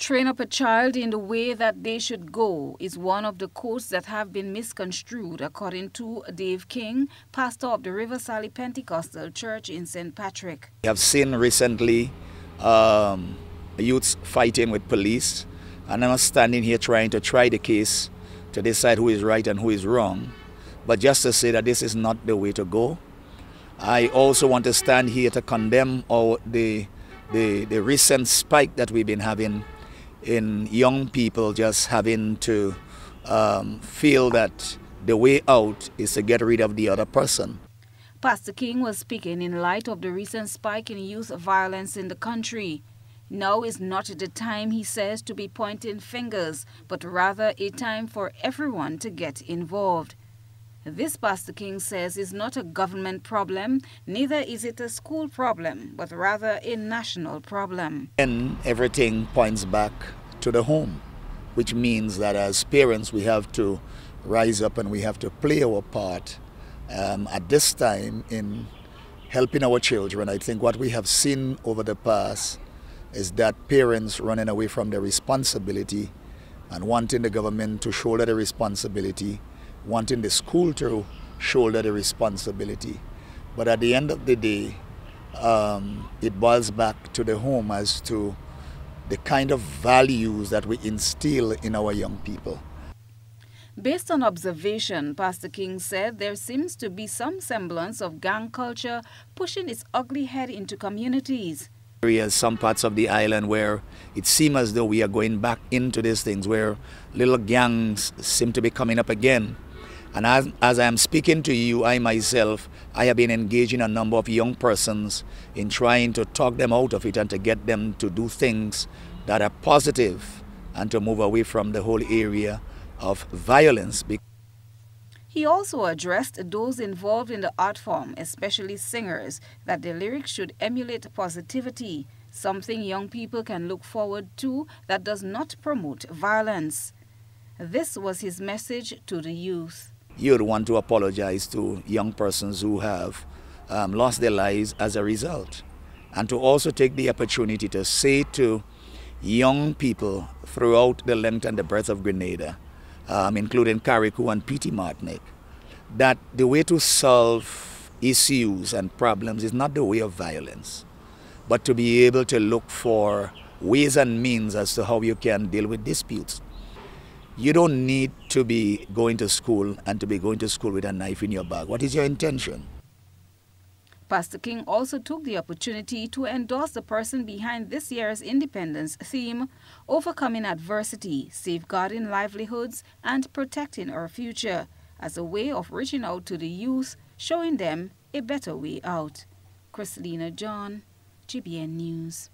Train up a child in the way that they should go is one of the quotes that have been misconstrued, according to Dave King, pastor of the River Sally Pentecostal Church in St. Patrick. We have seen recently youths fighting with police, and I'm standing here trying to try the case to decide who is right and who is wrong. But just to say that this is not the way to go. I also want to stand here to condemn the recent spike that we've been having in young people just having to feel that the way out is to get rid of the other person. Pastor King was speaking in light of the recent spike in youth violence in the country. Now is not the time, he says, to be pointing fingers, but rather a time for everyone to get involved. This, Pastor King says, is not a government problem, neither is it a school problem, but rather a national problem. And everything points back to the home, which means that as parents we have to rise up and we have to play our part at this time in helping our children. I think what we have seen over the past is that parents running away from their responsibility and wanting the government to shoulder the responsibility, wanting the school to shoulder the responsibility. But at the end of the day, it boils back to the home as to the kind of values that we instill in our young people. Based on observation, Pastor King said there seems to be some semblance of gang culture pushing its ugly head into communities. Areas, some parts of the island where it seems as though we are going back into these things, where little gangs seem to be coming up again. And as I am speaking to you, I myself, I have been engaging a number of young persons in trying to talk them out of it and to get them to do things that are positive and to move away from the whole area of violence. He also addressed those involved in the art form, especially singers, that their lyrics should emulate positivity, something young people can look forward to that does not promote violence. This was his message to the youth. You would want to apologize to young persons who have lost their lives as a result, and to also take the opportunity to say to young people throughout the length and the breadth of Grenada, including Carriacou and Petite Martinique, that the way to solve issues and problems is not the way of violence, but to be able to look for ways and means as to how you can deal with disputes. You don't need to be going to school and to be going to school with a knife in your bag. What is your intention? Pastor King also took the opportunity to endorse the person behind this year's Independence theme, overcoming adversity, safeguarding livelihoods, and protecting our future, as a way of reaching out to the youth, showing them a better way out. Christelina John, GBN News.